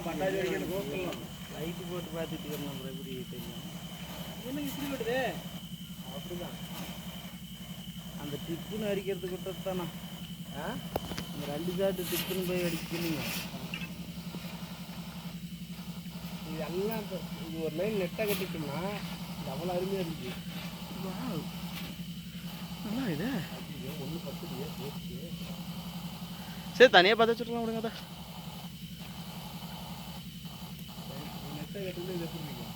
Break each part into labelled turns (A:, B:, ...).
A: Light போட்டு பார்த்துட்டு இருக்கணும். அப்புறம் எப்படி தெரியும்?
B: என்ன இப்படி விடுது?
A: அப்படிதான் அந்த டிப்புன்னு அடிக்கிறதுக்கு விட்டது அந்த 2 ஷாட்டு டிப்புன்னு போய் அடிக்கணுங்க.
B: இது எல்லாம் இது ஒரு லைன் நெட்டாக கட்டிட்டோம்னா இது அவ்வளோ அருமையாக இருந்துச்சு.
A: நல்லா இது
B: ஒன்று 10
A: சரி தனியாக பார்த்து வச்சுருக்கலாம் விடுங்க. அதை
B: நெட்டாக கட்டுறது இது எப்படி இருக்கும்?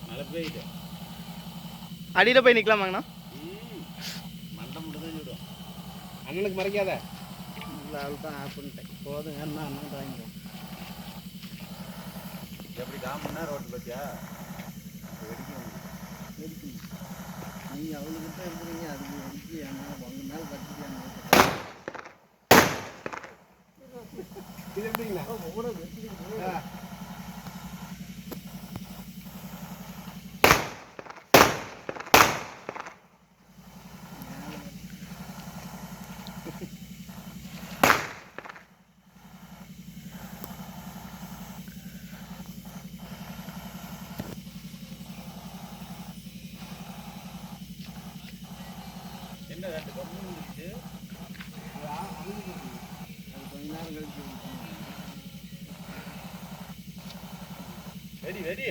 B: மழை பெய்யுது.
A: அடியில் போய் நிற்கலாமாங்கண்ணா?
B: மண்டை மட்டும் தான் விடும். அண்ணனுக்கு மறைக்காத.
A: இல்லை அவள் தான் ஆஃப் பண்ணிட்டேன். போதுங்க அண்ணன் வாங்கிக்கலாம்.
B: எப்படி காமன்னா ரோட்டில் பார்த்தியா
A: வெடிக்கணும். நீங்கள் அவளுக்கிட்ட இருக்கிறீங்க, அதுக்கு வெடிக்கு என்ன உங்க மேலே கட்டிக்கலாம்.
B: இது எப்படிங்களா?
A: ஒவ்வொரு வெட்டி
B: என்ன 2 கம்மி இருந்துச்சு.
A: அது கொஞ்ச நேரம் கழிச்சு
B: வெடி